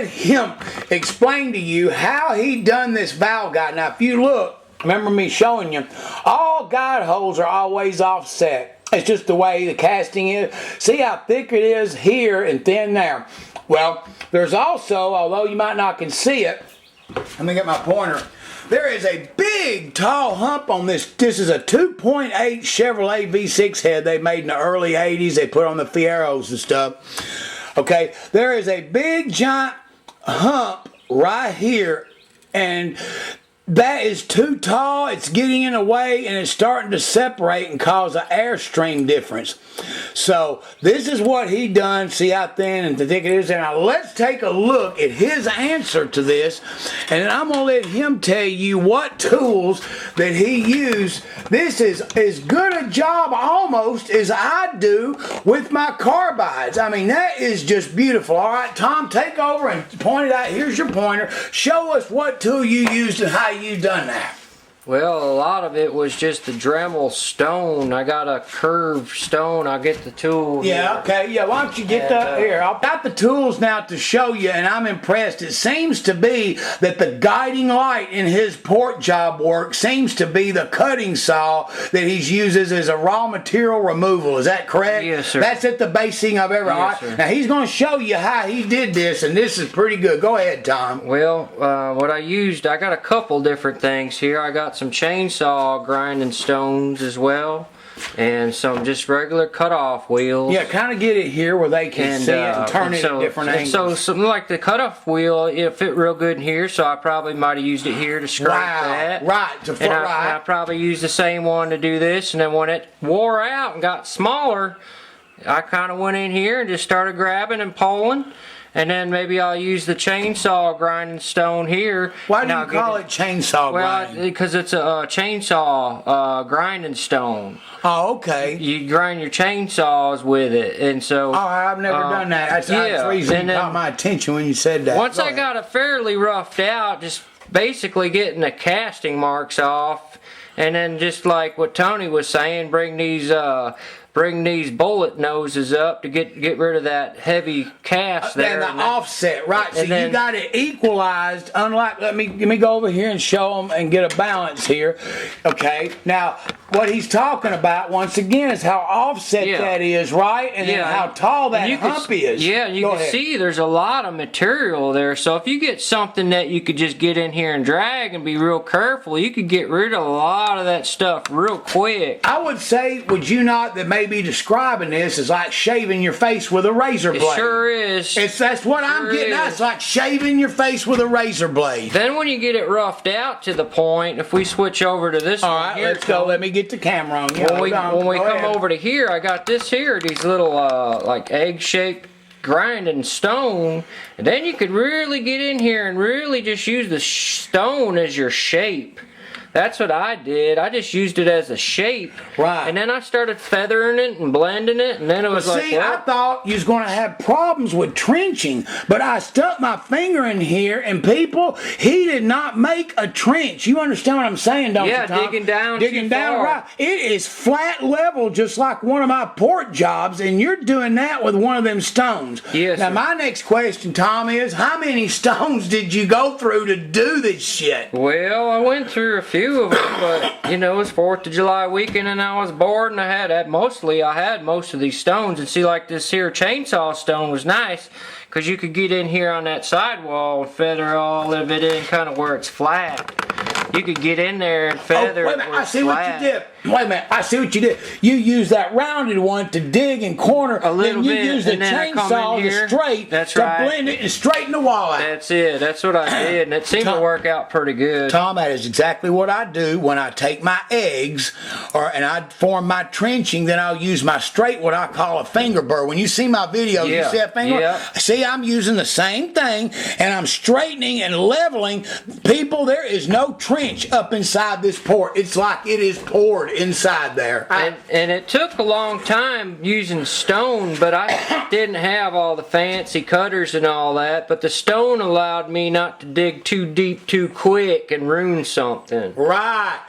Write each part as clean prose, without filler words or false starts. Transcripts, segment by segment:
let him explain to you how he done this valve guide. Now, if you look, remember me showing you, all guide holes are always offset. It's just the way the casting is. See how thick it is here and thin there. Well, there's also, although you might not can see it, let me get my pointer. There is a big, tall hump on this. This is a 2.8 Chevrolet V6 head they made in the early 80s. They put on the Fieros and stuff. Okay, there is a big, giant hump right here, and that is too tall. It's getting in the way, and it's starting to separate and cause an airstream difference. So this is what he done. See how thin and thick it is. Now let's take a look at his answer to this, and then I'm gonna let him tell you what tools that he used. This is as good a job almost as I do with my carbides. I mean, that is just beautiful. All right, Tom, take over and point it out. Here's your pointer. Show us what tool you used and how you done that. Well, a lot of it was just the Dremel stone. I got a curved stone. I'll get the tool. Yeah, here. okay. Yeah, why don't you get that here? I've got the tools now to show you, and I'm impressed. It seems to be that the guiding light in his port job work seems to be the cutting saw that he uses as a raw material removal. Is that correct? Yes, sir. That's at the basing of every. Yes, sir. Now, he's going to show you how he did this, and this is pretty good. Go ahead, Tom. Well, what I used, I got a couple different things here. I got some chainsaw grinding stones as well, and some just regular cutoff wheels. Yeah, kind of get it here where they can see it and turn it at different angles. So something like the cutoff wheel, it fit real good in here, so I probably might have used it here to scrape that. Right, to and I probably used the same one to do this, and then when it wore out and got smaller, I kind of went in here and just started grabbing and pulling. And then maybe I'll use the chainsaw grinding stone here. Why do you call it chainsaw grinding? Well, because it's a chainsaw grinding stone. Oh, okay. You grind your chainsaws with it, and so. Oh, I've never done that. That's the reason it caught my attention when you said that. Once I got it fairly roughed out, just basically getting the casting marks off, and then just like what Tony was saying, bring these bullet noses up to get rid of that heavy cast there. And the offset, right? So you got it equalized. Unlike, let me go over here and show them and get a balance here. Okay. Now, what he's talking about once again is how offset that is, right? And then how tall that hump is. Yeah, you can see there's a lot of material there. So if you get something that you could just get in here and drag and be real careful, you could get rid of a lot of that stuff real quick. I would say, would you not, that maybe describing this is like shaving your face with a razor blade? It sure is. That's what I'm getting at. It's like shaving your face with a razor blade. Then when you get it roughed out to the point, if we switch over to this one right, here, let's go. Let me get the camera on. Yeah, when we come over to here, I got this here, these little like egg-shaped grinding stone, and then you could really get in here and really just use the stone as your shape. That's what I did. I just used it as a shape. Right. And then I started feathering it and blending it, and then it was like, see, I thought you was going to have problems with trenching, but I stuck my finger in here, and people, he did not make a trench. You understand what I'm saying, don't you, Tom? Yeah, digging down Digging down, right. It is flat level, just like one of my port jobs, and you're doing that with one of them stones. Yes, Now, sir. my next question, Tom, is how many stones did you go through to do this shit? Well, I went through a few of them, but you know, it was 4th of July weekend and I was bored, and I had most of these stones. And see, like this here chainsaw stone was nice because you could get in here on that sidewall and feather all of it in kind of where it's flat. You could get in there and feather wait a minute, I see what you did. Wait a minute, I see what you did. You use that rounded one to dig and corner. A little then bit. You use the chainsaw to straight to blend it and straighten the wall out. That's it. That's what I did, and it seemed to work out pretty good. Tom, that is exactly what I do when I take my eggs and I form my trenching. Then I'll use my straight, what I call a finger burr. When you see my video, you see that finger burr? See, I'm using the same thing, and I'm straightening and leveling. People, there is no trench up inside this port. It's like it is poured inside there. And it took a long time using stone, but I didn't have all the fancy cutters and all that, but the stone allowed me not to dig too deep too quick and ruin something. Right.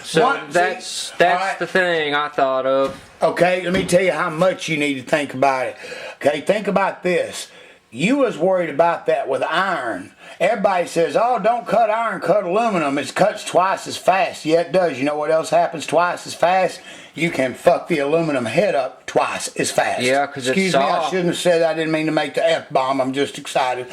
So that's the thing I thought of. Okay, let me tell you how much you need to think about it. Okay, think about this. you was worried about that with iron. Everybody says, oh, don't cut iron, cut aluminum. It cuts twice as fast. Yeah, it does. You know what else happens twice as fast? You can fuck the aluminum head up twice as fast. Yeah, because it's Excuse me, I soft. shouldn't have said that. I didn't mean to make the F-bomb. I'm just excited.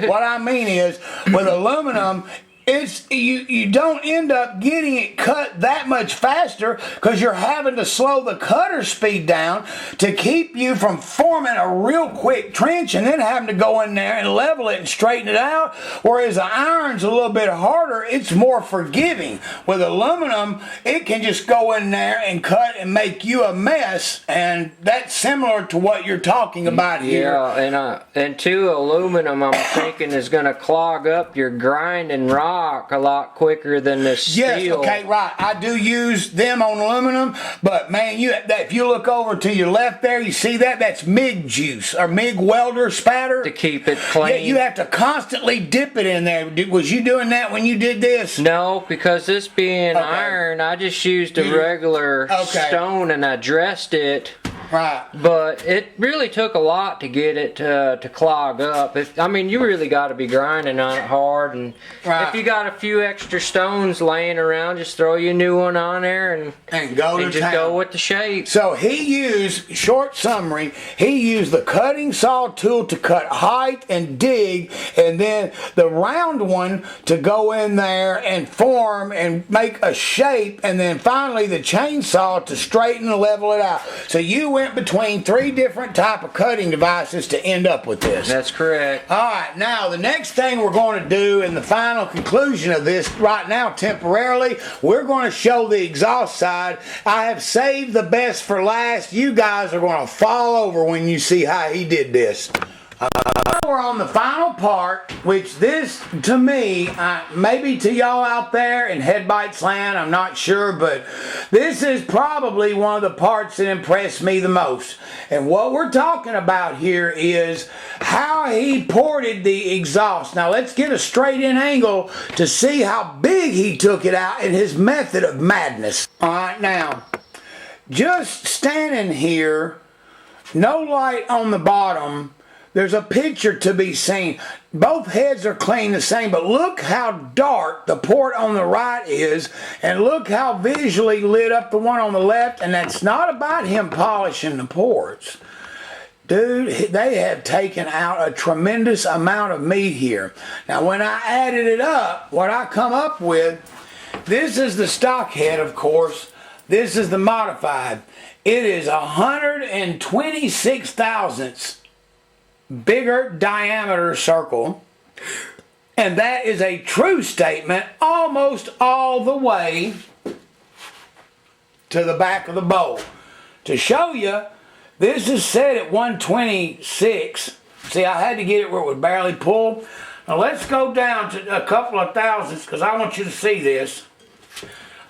What I mean is, with aluminum, it's you don't end up getting it cut that much faster because you're having to slow the cutter speed down to keep you from forming a real quick trench and then having to go in there and level it and straighten it out. Whereas the iron's a little bit harder, it's more forgiving. With aluminum, it can just go in there and cut and make you a mess, and that's similar to what you're talking about here. Yeah, and too, aluminum, I'm thinking, is going to clog up your grinding rock a lot quicker than the steel. Yes, okay, right. I do use them on aluminum, but man, if you look over to your left there, you see that? That's MIG juice or MIG welder spatter. To keep it clean. Yeah, you have to constantly dip it in there. Was you doing that when you did this? No, because this being iron, I just used a regular stone and I dressed it. Right. But it really took a lot to get it to clog up. I mean, you really got to be grinding on it hard. And if you got a few extra stones laying around, just throw your new one on there and just go with the shape. So he used, short summary, he used the cutting saw tool to cut height and dig, and then the round one to go in there and form and make a shape, and then finally the chainsaw to straighten and level it out. So you went between 3 different type of cutting devices to end up with this. That's correct. Alright, now the next thing we're going to do in the final conclusion of this right now temporarily, we're going to show the exhaust side. I have saved the best for last. You guys are going to fall over when you see how he did this. We're on the final part, which this, to me, maybe to y'all out there in Headbytes land, I'm not sure, but this is probably one of the parts that impressed me the most. And what we're talking about here is how he ported the exhaust. Now let's get a straight in angle to see how big he took it out in his method of madness. Alright, now, just standing here, no light on the bottom, there's a picture to be seen. Both heads are clean the same, but look how dark the port on the right is, and look how visually lit up the one on the left, and that's not about him polishing the ports. Dude, they have taken out a tremendous amount of meat here. Now, when I added it up, what I come up with, this is the stock head, of course. This is the modified. It is 126 thousandths bigger diameter circle, and that is a true statement almost all the way to the back of the bowl. To show you, this is set at 126. See, I had to get it where it would barely pull. Now let's go down to a couple of thousandths because I want you to see this.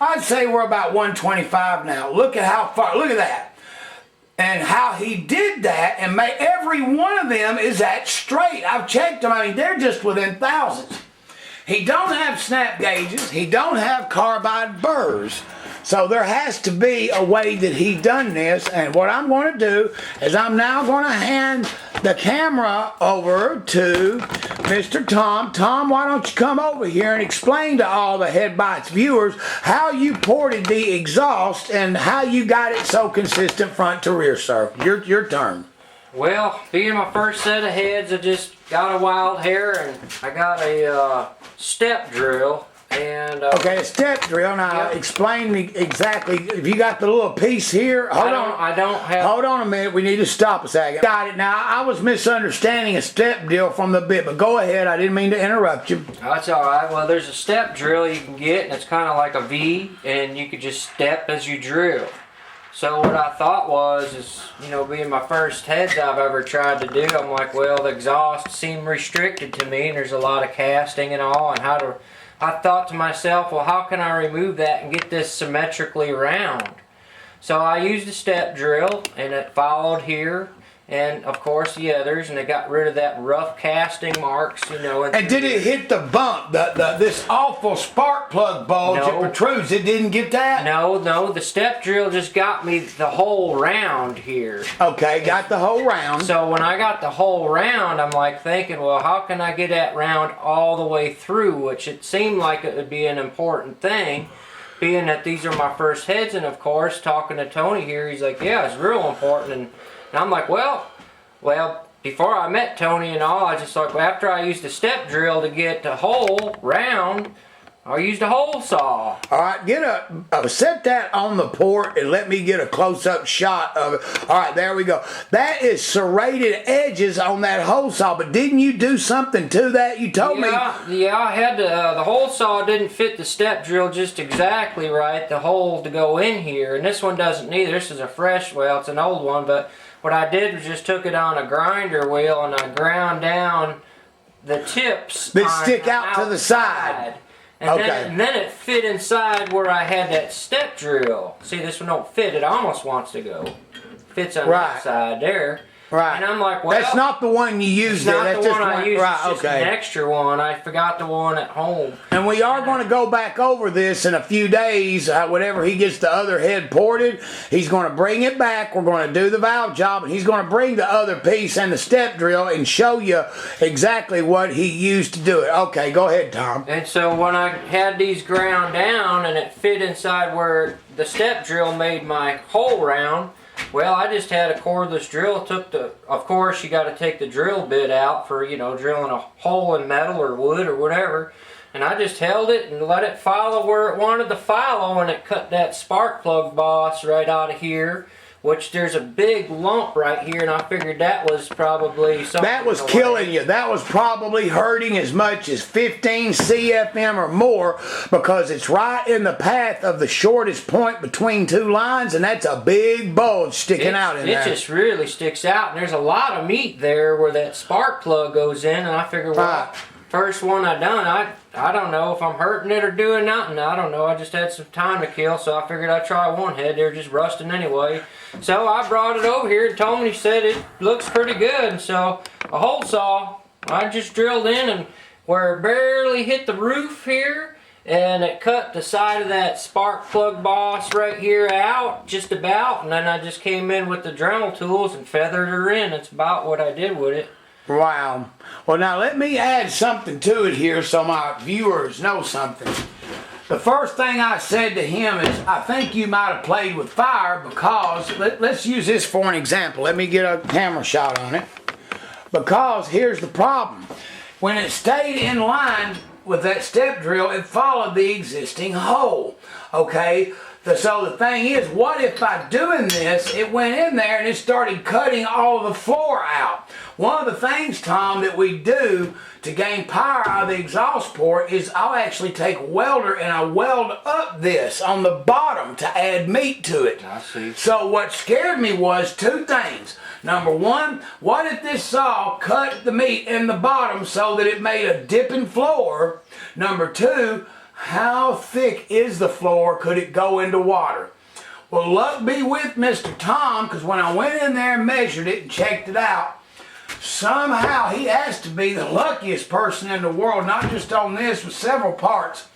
I'd say we're about 125 now. Look at how far, look at that. And how he did that, and every one of them is that straight. I've checked them. I mean, they're just within thousands. He don't have snap gauges. He don't have carbide burrs. So there has to be a way that he done this. And what I'm going to do is I'm now going to hand the camera over to Mr. Tom. Tom, why don't you come over here and explain to all the Headbytes viewers how you ported the exhaust and how you got it so consistent front to rear, sir. Your turn. Well, being my first set of heads, I just got a wild hair and I got a step drill. And, okay, a step drill. Now, explain me exactly. If you got the little piece here, hold on a minute. We need to stop a second. Got it. Now, I was misunderstanding a step drill from the bit, but go ahead. I didn't mean to interrupt you. That's all right. Well, there's a step drill you can get, and it's kind of like a V, and you could just step as you drill. So what I thought was, being my first heads I've ever tried to do, I'm like, well, the exhaust seemed restricted to me, and there's a lot of casting and all, and I thought to myself, well, how can I remove that and get this symmetrically round? So I used a step drill, and it followed here, and of course the others, and they got rid of that rough casting marks, you know. And did it hit the bump, this awful spark plug bulge that protrudes? It didn't get that? No, the step drill just got me the whole round here. Okay, got the whole round. So when I got the whole round, I'm like thinking, well, how can I get that round all the way through? Which it seemed like it would be an important thing, being that these are my first heads. And of course, talking to Tony here, he's like, yeah, it's real important. And I'm like, well, before I met Tony and all, I just like, well, after I used the step drill to get the whole round, I used a hole saw. All right, set that on the port and let me get a close-up shot of it. All right, there we go. That is serrated edges on that hole saw, but didn't you do something to that? You told me. Yeah, I had the hole saw didn't fit the step drill just exactly right, the hole to go in here, and this one doesn't either. This is a fresh, well, it's an old one, but what I did was just took it on a grinder wheel and I ground down the tips that stick out to the side. And then it fit inside where I had that step drill. See, this one don't fit. It almost wants to go. Fits on that side there. Right. And I'm like, well, that's not the one you used there. That's just the one I used. Right, it's just an extra one. I forgot the one at home. And we are going to go back over this in a few days. Whenever he gets the other head ported, he's going to bring it back. We're going to do the valve job, and he's going to bring the other piece and the step drill and show you exactly what he used to do it. Okay, go ahead, Tom. And so when I had these ground down and it fit inside where the step drill made my hole round, well, I just had a cordless drill. Of course, you got to take the drill bit out for, you know, drilling a hole in metal or wood or whatever. And I just held it and let it follow where it wanted to follow, and it cut that spark plug boss right out of here, which there's a big lump right here, and I figured that was probably something. That was killing you. That was probably hurting as much as 15 CFM or more, because it's right in the path of the shortest point between two lines, and that's a big bulge sticking out in there. It just really sticks out, and there's a lot of meat there where that spark plug goes in, and I figured, well, first one I done, I don't know if I'm hurting it or doing nothing. I don't know. I just had some time to kill, so I figured I'd try one head. They're just rusting anyway. So I brought it over here and Tony said it looks pretty good. And so a hole saw, I just drilled in, and where it barely hit the roof here, and it cut the side of that spark plug boss right here out, just about. And then I just came in with the Dremel tools and feathered her in. That's about what I did with it. Wow. Well, now let me add something to it here so my viewers know something. The first thing I said to him is, I think you might have played with fire, because, let's use this for an example. Let me get a camera shot on it. Because here's the problem. When it stayed in line with that step drill, it followed the existing hole. Okay? So the thing is, what if by doing this, it went in there and it started cutting all the floor out? One of the things, Tom, that we do to gain power out of the exhaust port is I'll actually take a welder and I weld up this on the bottom to add meat to it. I see. So what scared me was two things. Number one, what if this saw cut the meat in the bottom so that it made a dipping floor? Number two, how thick is the floor? Could it go into water? Well, luck be with Mr. Tom, because when I went in there and measured it and checked it out, somehow he has to be the luckiest person in the world, not just on this, with several parts.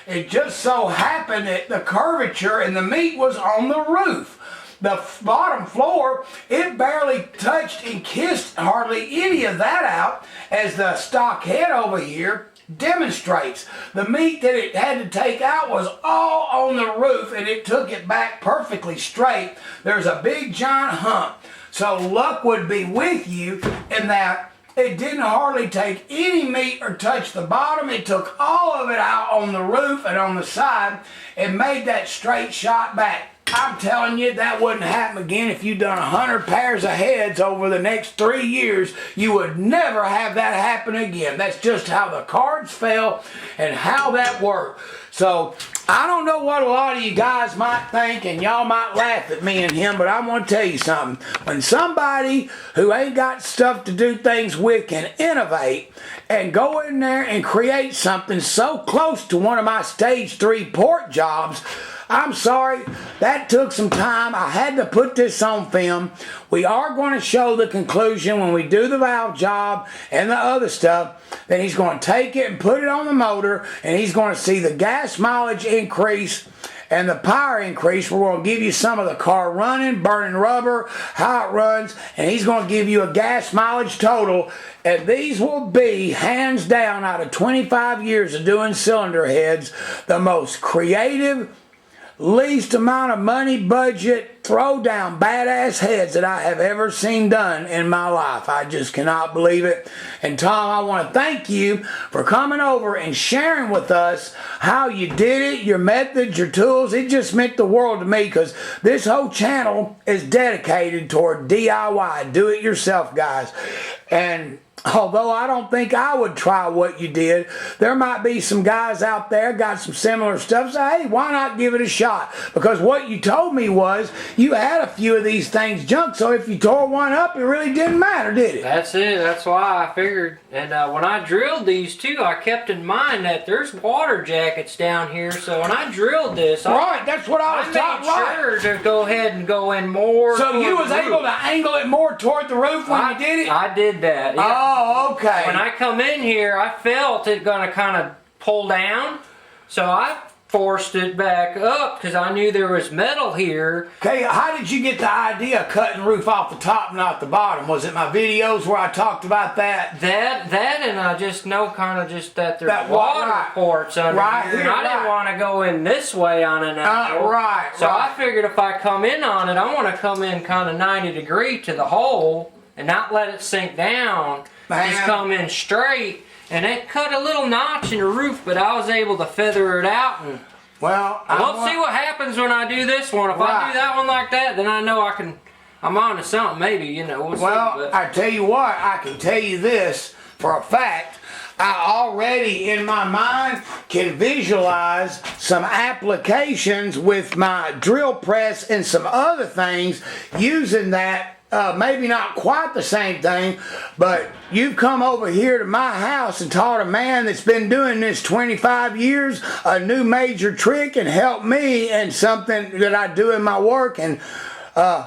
It just so happened that the curvature and the meat was on the roof. The bottom floor, it barely touched and kissed hardly any of that out, as the stock head over here demonstrates. The meat that it had to take out was all on the roof, and it took it back perfectly straight. There's a big giant hump. So luck would be with you in that it didn't hardly take any meat or touch the bottom. It took all of it out on the roof and on the side and made that straight shot back. I'm telling you, that wouldn't happen again. If you'd done 100 pairs of heads over the next 3 years, you would never have that happen again. That's just how the cards fell and how that worked. So, I don't know what a lot of you guys might think, and y'all might laugh at me and him, but I want to tell you something. When somebody who ain't got stuff to do things with can innovate and go in there and create something so close to one of my stage 3 port jobs, I'm sorry, that took some time. I had to put this on film. We are going to show the conclusion when we do the valve job and the other stuff. Then he's going to take it and put it on the motor, and he's going to see the gas mileage increase and the power increase. We're going to give you some of the car running, burning rubber, how it runs, and he's going to give you a gas mileage total. And these will be, hands down, out of 25 years of doing cylinder heads, the most creative, least amount of money budget, throw down badass heads that I have ever seen done in my life. I just cannot believe it. And Tom, I want to thank you for coming over and sharing with us how you did it, your methods, your tools. It just meant the world to me, because this whole channel is dedicated toward DIY, do it yourself, guys. And although I don't think I would try what you did, there might be some guys out there got some similar stuff. So, hey, why not give it a shot? Because what you told me was you had a few of these things junk, so if you tore one up, it really didn't matter, did it? That's it. That's why I figured. And when I drilled these too, I kept in mind that there's water jackets down here. So when I drilled this, right, that's what I was talking about. I made sure to go ahead and go in more. So you was able to angle it more toward the roof when you did it? I did that. Yeah. Oh, okay. When I come in here, I felt it gonna kind of pull down, so I forced it back up because I knew there was metal here. Okay, how did you get the idea of cutting the roof off the top, not the bottom? Was it my videos where I talked about that? That, and I just know kind of just that there's water ports under here. And I didn't want to go in this way on an angle. So I figured if I come in on it, I want to come in kind of 90 degree to the hole and not let it sink down. Just come in straight, and it cut a little notch in the roof, but I was able to feather it out. And well, we'll see what happens when I do this one. If I do that one like that, then I know I'm on to something. Maybe, you know. We'll see, I tell you what, I can tell you this for a fact. I already in my mind can visualize some applications with my drill press and some other things using that. Maybe not quite the same thing, but you've come over here to my house and taught a man that's been doing this 25 years a new major trick and helped me in something that I do in my work. And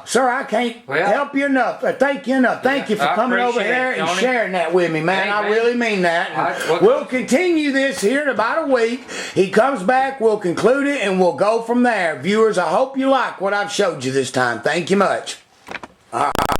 sir, I can't help you enough. Thank you enough. Thank you for coming over here and sharing that with me, man. I really mean that. We'll continue this here in about a week. He comes back, we'll conclude it, and we'll go from there. Viewers, I hope you like what I've showed you this time. Thank you much. All right.